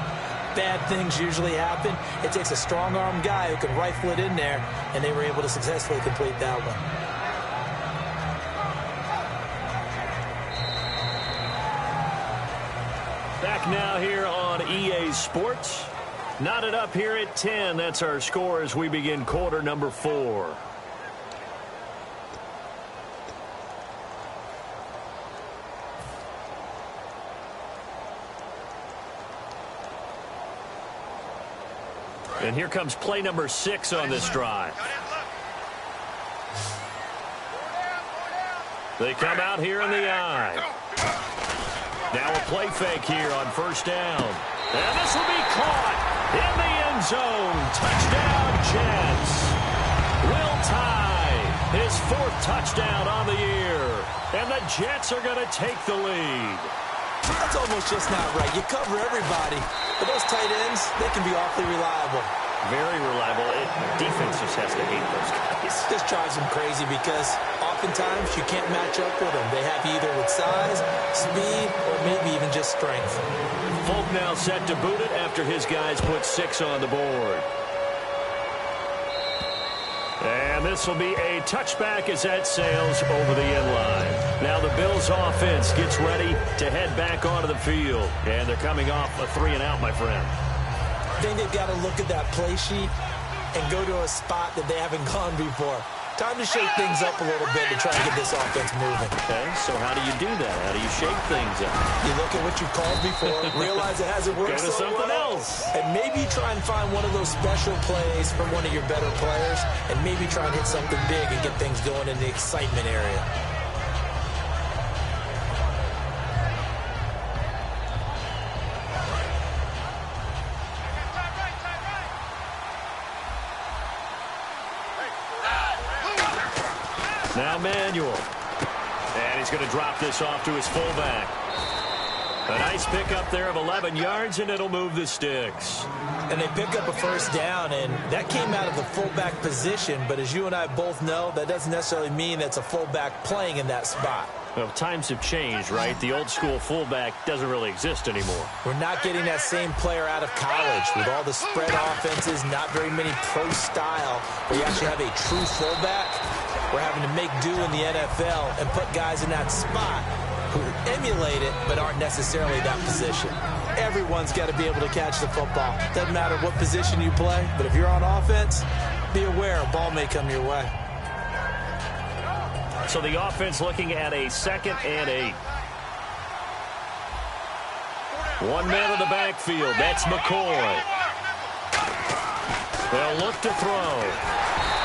Speaker 4: bad things usually happen. It takes a strong-arm guy who can rifle it in there, and they were able to successfully complete that one.
Speaker 3: Back now here on EA Sports. Knotted up here at 10. That's our score as we begin quarter number 4. And here comes play number 6 on this drive. They come out here in the eye. Now a play fake here on first down. And this will be caught in the end zone. Touchdown, Jets. Will Tye, his 4th touchdown on the year. And the Jets are going to take the lead.
Speaker 4: That's almost just not right. You cover everybody. But those tight ends, they can be awfully reliable.
Speaker 3: Very reliable. Defense just has to hate those guys.
Speaker 4: This drives them crazy because oftentimes you can't match up with them. They have either with size, speed, or maybe even just strength.
Speaker 3: Folk now set to boot it after his guys put 6 on the board. And this will be a touchback as that sails over the end line. Now the Bills offense gets ready to head back onto the field. And they're coming off a 3-and-out, my friend.
Speaker 4: I think they've got to look at that play sheet and go to a spot that they haven't gone before. Time to shake things up a little bit to try to get this offense moving.
Speaker 3: Okay, so how do you do that? How do you shake things up?
Speaker 4: You look at what you called before, realize it hasn't worked
Speaker 3: Go to
Speaker 4: so
Speaker 3: something
Speaker 4: well,
Speaker 3: else.
Speaker 4: and maybe try and find one of those special plays from one of your better players, and maybe try and hit something big and get things going in the excitement area.
Speaker 3: Now Manuel. And he's going to drop this off to his fullback. A nice pickup there of 11 yards, and it'll move the sticks.
Speaker 4: And they pick up a first down, and that came out of the fullback position. But as you and I both know, that doesn't necessarily mean that's a fullback playing in that spot.
Speaker 3: Well, times have changed, right? The old school fullback doesn't really exist anymore.
Speaker 4: We're not getting that same player out of college with all the spread offenses, not very many pro style, where you actually have a true fullback. We're having to make do in the NFL and put guys in that spot who emulate it but aren't necessarily that position. Everyone's got to be able to catch the football. Doesn't matter what position you play, but if you're on offense, be aware a ball may come your way.
Speaker 3: So the offense looking at a 2nd and 8. One man in the backfield. That's McCoy. They'll look to throw.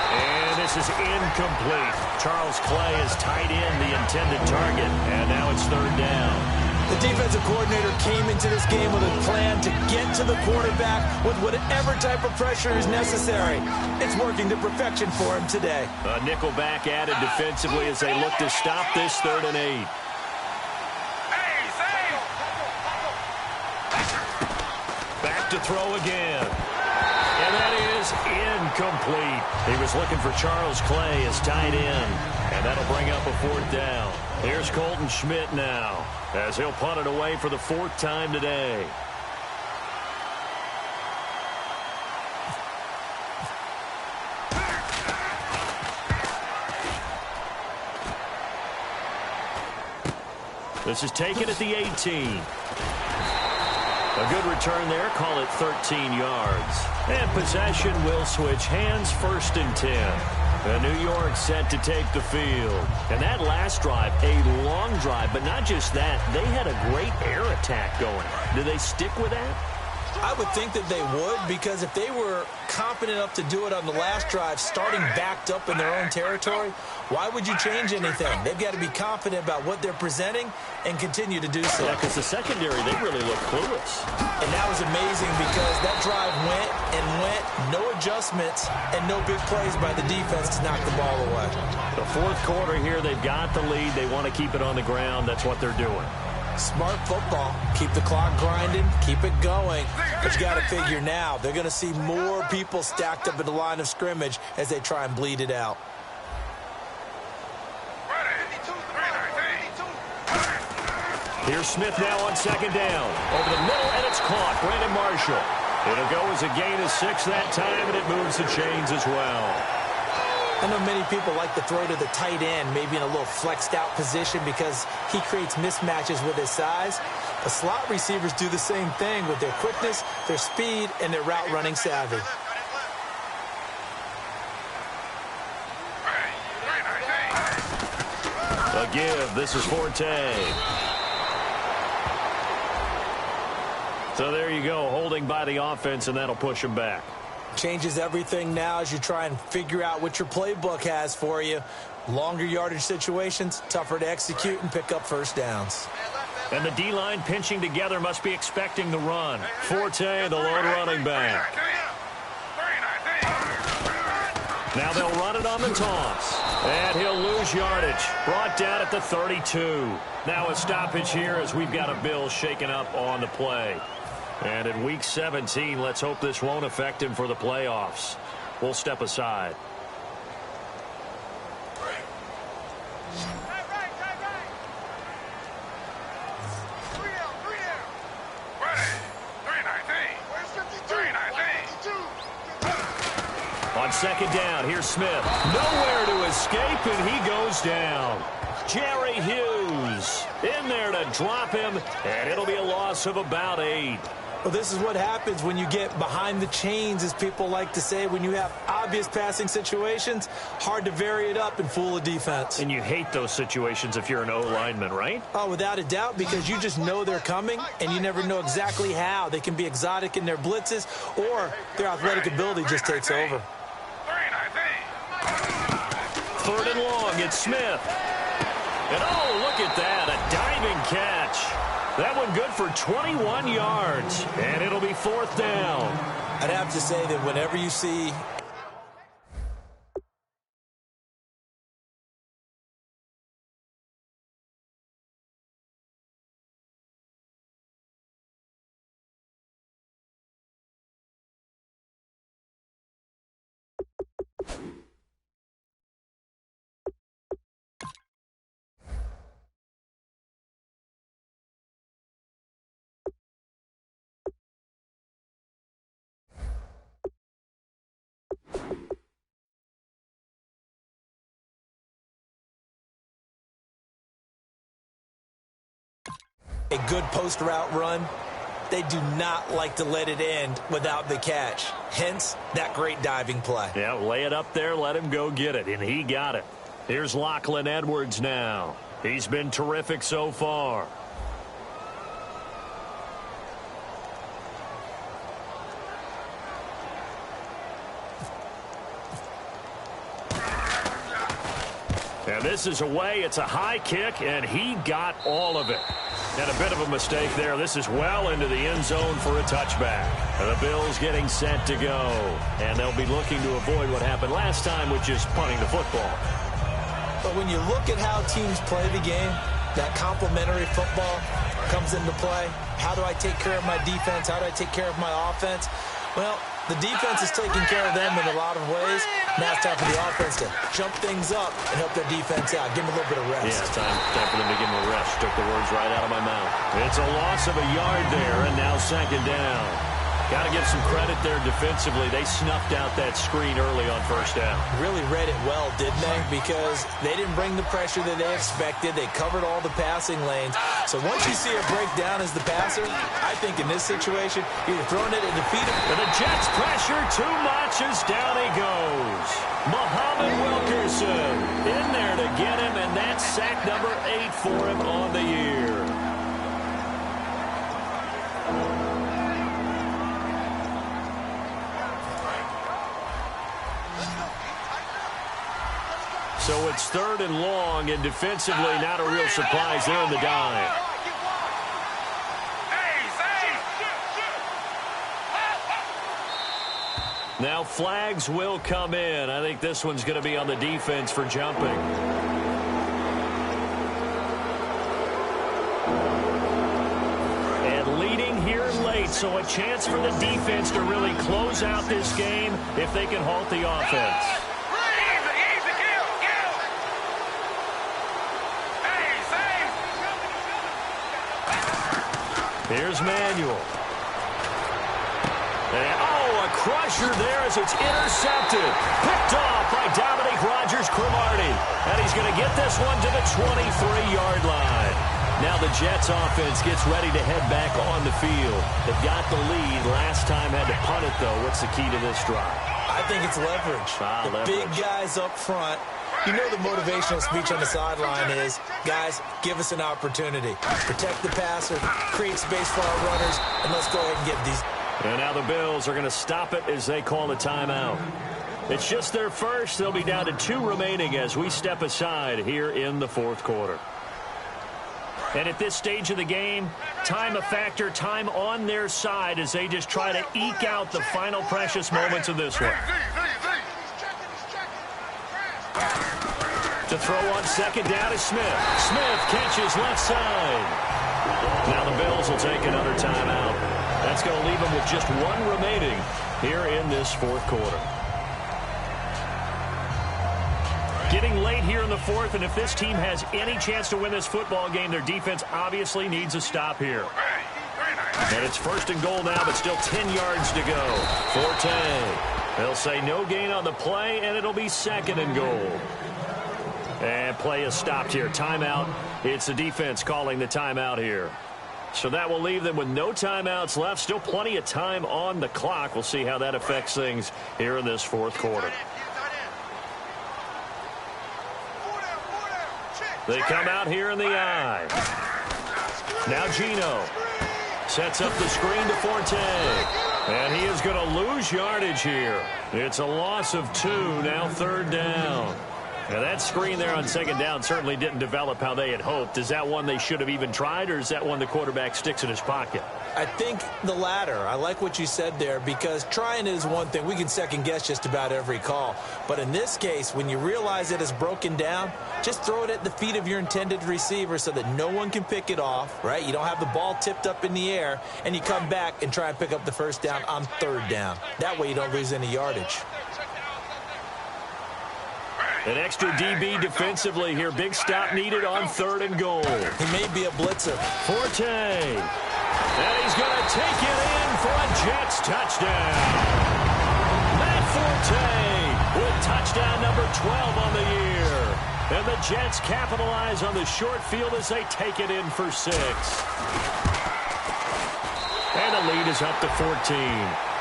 Speaker 3: And this is incomplete. Charles Clay has tied in the intended target, and now it's 3rd down.
Speaker 4: The defensive coordinator came into this game with a plan to get to the quarterback with whatever type of pressure is necessary. It's working to perfection for him today.
Speaker 3: A nickel back added defensively as they look to stop this 3rd and 8. Back to throw again. And that is incomplete. He was looking for Charles Clay as tied in. And that'll bring up a 4th down. Here's Colton Schmidt now as he'll punt it away for the 4th time today. This is taken at the 18. A good return there. Call it 13 yards. And possession will switch hands, 1st and 10. And New York set to take the field. And that last drive, a long drive, but not just that. They had a great air attack going. Do they stick with that?
Speaker 4: I would think that they would, because if they were confident enough to do it on the last drive, starting backed up in their own territory, why would you change anything? They've got to be confident about what they're presenting and continue to do so.
Speaker 3: Yeah, because the secondary, they really look clueless.
Speaker 4: And that was amazing because that drive went and went, no adjustments, and no big plays by the defense to knock the ball away.
Speaker 3: The fourth quarter here, they've got the lead. They want to keep it on the ground. That's what they're doing.
Speaker 4: Smart football. Keep the clock grinding. Keep it going. But you got to figure now, they're going to see more people stacked up at the line of scrimmage as they try and bleed it out.
Speaker 3: Here's Smith now on second down. Over the middle, and it's caught. Brandon Marshall. It'll go as a gain of 6 that time, and it moves the chains as well.
Speaker 4: I know many people like to throw to the tight end, maybe in a little flexed out position because he creates mismatches with his size. The slot receivers do the same thing with their quickness, their speed, and their route running savvy.
Speaker 3: A give. This is Forte. So there you go, holding by the offense, and that'll push him back.
Speaker 4: Changes everything now as you try and figure out what your playbook has for you. Longer yardage situations, tougher to execute and pick up first downs.
Speaker 3: And the D-line pinching together must be expecting the run. Forte, the lone running back. Now they'll run it on the toss. And he'll lose yardage. Brought down at the 32. Now a stoppage here as we've got a Bill shaken up on the play. And in Week 17, let's hope this won't affect him for the playoffs. We'll step aside. On second down, here's Smith. Nowhere to escape, and he goes down. Jerry Hughes in there to drop him, and it'll be a loss of about 8.
Speaker 4: Well, this is what happens when you get behind the chains, as people like to say. When you have obvious passing situations, hard to vary it up and fool a defense.
Speaker 3: And you hate those situations if you're an O-lineman, right?
Speaker 4: Oh, without a doubt, because you just know they're coming, and you never know exactly how. They can be exotic in their blitzes, or their athletic ability just takes over.
Speaker 3: 3rd and long, it's Smith. And oh, look at that, a diving catch. That one good for 21 yards, and it'll be 4th down.
Speaker 4: I'd have to say that whenever you see a good post route run, they do not like to let it end without the catch. Hence, that great diving play.
Speaker 3: Yeah, lay it up there, let him go get it, and he got it. Here's Lachlan Edwards now. He's been terrific so far. And this is away. It's a high kick, and he got all of it. And a bit of a mistake there. This is well into the end zone for a touchback. And the Bills getting set to go. And they'll be looking to avoid what happened last time, which is punting the football.
Speaker 4: But when you look at how teams play the game, that complementary football comes into play. How do I take care of my defense? How do I take care of my offense? Well, the defense is taking care of them in a lot of ways. Now it's time for the offense to jump things up and help their defense out. Give them a little bit of rest.
Speaker 3: Yeah, time for them to give them a rest. Took the words right out of my mouth. It's a loss of a yard there, and now 2nd down. Got to give some credit there defensively. They snuffed out that screen early on first down.
Speaker 4: Really read it well, didn't they? Because they didn't bring the pressure that they expected. They covered all the passing lanes. So once you see a breakdown as the passer, I think in this situation, you're throwing it and defeating.
Speaker 3: And the Jets pressure too much as down he goes. Muhammad Wilkerson in there to get him, and that's sack number 8 for him on the year. So it's 3rd and long, and defensively not a real surprise there in the dime. Now flags will come in. I think this one's going to be on the defense for jumping. And leading here late, so a chance for the defense to really close out this game if they can halt the offense. Here's Manuel. And, a crusher there as it's intercepted. Picked off by Dominique Rodgers-Cromartie. And he's going to get this one to the 23-yard line. Now the Jets offense gets ready to head back on the field. They've got the lead. Last time had to punt it, though. What's the key to this drive?
Speaker 4: I think it's leverage.
Speaker 3: Leverage.
Speaker 4: Big guys up front. You know the motivational speech on the sideline is, guys, give us an opportunity. Protect the passer, create space for our runners, and let's go ahead and get these.
Speaker 3: And now the Bills are going to stop it as they call a timeout. It's just their first. They'll be down to 2 remaining as we step aside here in the 4th quarter. And at this stage of the game, time a factor, time on their side as they just try to eke out the final precious moments of this one. To throw on 2nd down is Smith. Smith catches left side. Now the Bills will take another timeout. That's going to leave them with just 1 remaining here in this 4th quarter. Getting late here in the 4th, and if this team has any chance to win this football game, their defense obviously needs a stop here. And it's 1st and goal now, but still 10 yards to go. Forte. They'll say no gain on the play, and it'll be 2nd and goal. And play is stopped here. Timeout. It's the defense calling the timeout here. So that will leave them with no timeouts left. Still plenty of time on the clock. We'll see how that affects things here in this 4th quarter. They come out here in the I. Now Gino sets up the screen to Forte. And he is going to lose yardage here. It's a loss of 2, now 3rd down. Now that screen there on 2nd down certainly didn't develop how they had hoped. Is that one they should have even tried, or is that one the quarterback sticks in his pocket?
Speaker 4: I think the latter. I like what you said there, because trying is one thing. We can second guess just about every call. But in this case, when you realize it is broken down, just throw it at the feet of your intended receiver so that no one can pick it off, right? You don't have the ball tipped up in the air, and you come back and try and pick up the 1st down on 3rd down. That way you don't lose any yardage.
Speaker 3: An extra DB defensively here. Big stop needed on 3rd and goal.
Speaker 4: He may be a blitzer.
Speaker 3: Forte. And he's going to take it in for a Jets touchdown. Matt Forte with touchdown number 12 on the year. And the Jets capitalize on the short field as they take it in for 6. And the lead is up to 14.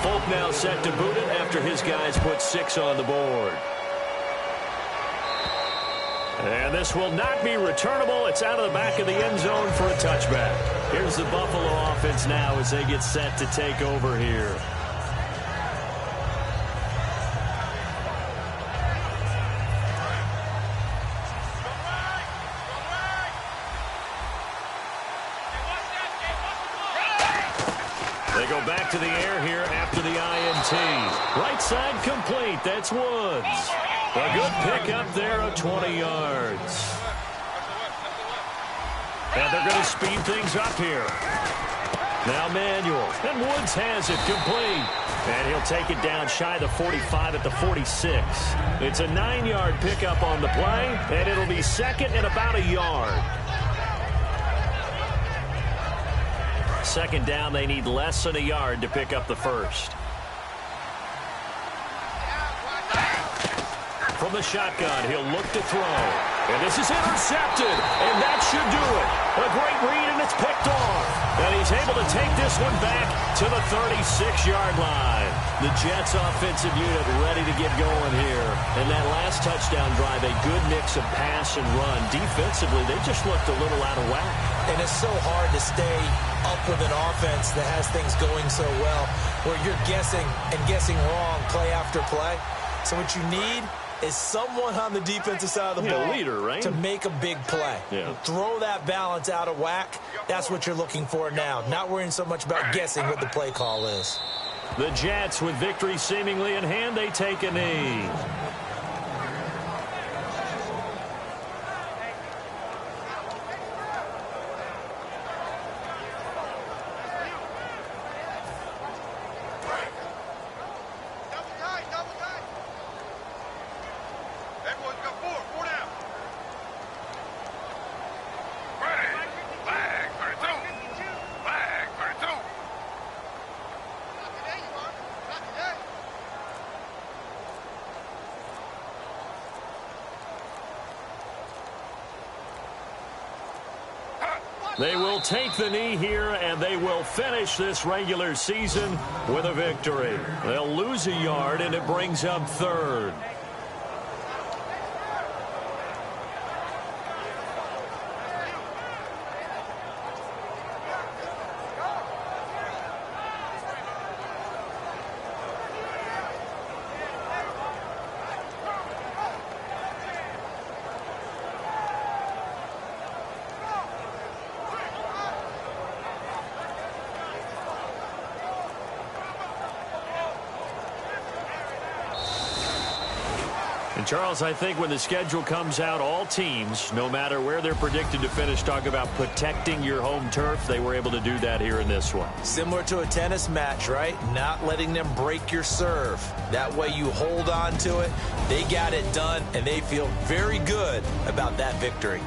Speaker 3: Folk now set to boot it after his guys put 6 on the board. And this will not be returnable. It's out of the back of the end zone for a touchback. Here's the Buffalo offense now as they get set to take over here. They go back to the air here after the INT. Right side complete. That's Woods. A good pickup there of 20 yards. And they're going to speed things up here. Now Manuel, and Woods has it complete. And he'll take it down shy of the 45 at the 46. It's a 9-yard pickup on the play, and it'll be second and about a yard. Second down, they need less than a yard to pick up the first. From the shotgun, he'll look to throw. And this is intercepted, and that should do it. A great read, and it's picked off. And he's able to take this one back to the 36-yard line. The Jets offensive unit ready to get going here. And that last touchdown drive, a good mix of pass and run. Defensively, they just looked a little out of whack.
Speaker 4: And it's so hard to stay up with an offense that has things going so well, where you're guessing and guessing wrong play after play. So what you need is someone on the defensive side of the ball
Speaker 3: leader, right?
Speaker 4: to make a big play.
Speaker 3: Yeah.
Speaker 4: Throw that balance out of whack. That's what you're looking for now. Not worrying so much about guessing what the play call is.
Speaker 3: The Jets, with victory seemingly in hand, they take a knee. They will take the knee here, and they will finish this regular season with a victory. They'll lose a yard, and it brings up third. And Charles, I think when the schedule comes out, all teams, no matter where they're predicted to finish, talk about protecting your home turf. They were able to do that here in this one.
Speaker 4: Similar to a tennis match, right? Not letting them break your serve. That way you hold on to it. They got it done, and they feel very good about that victory.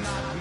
Speaker 6: Not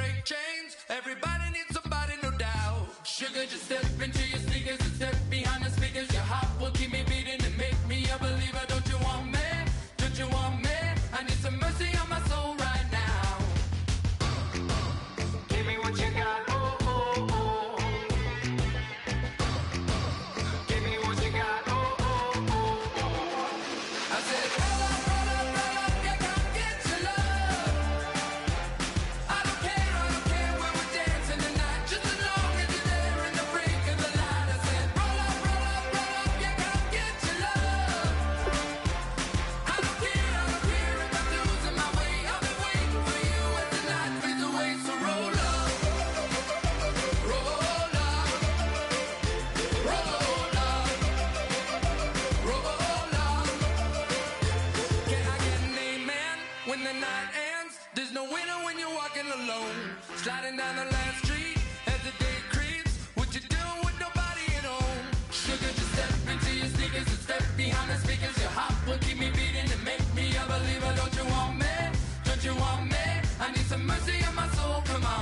Speaker 6: break chains. Everybody needs somebody, no doubt. Sugar, just step into your sneakers and step behind the speakers. Your heart will keep me beating and make me a believer. Don't you want me? Don't you want me? I need some mercy on my soul right now. Give me what you got. Oh, oh, oh. Give me what you got. Oh, oh, oh, oh. I said, roll up, yeah, come get your love. I don't care when we're dancing tonight. Just as long as you're there in the break of the light. I said, roll up, yeah, come get your love. I don't care if I'm losing my way. I'll be waiting for you as the night fades away. So roll up, roll up, roll up, roll up. Can I get an amen when the night ends? There's no winner when you're walking alone. Sliding down the last street as the day creeps. What you doing with nobody at home? Sugar, just step into your sneakers and step behind the speakers. Your heart will keep me beating and make me a believer. Don't you want me? Don't you want me? I need some mercy on my soul, come on.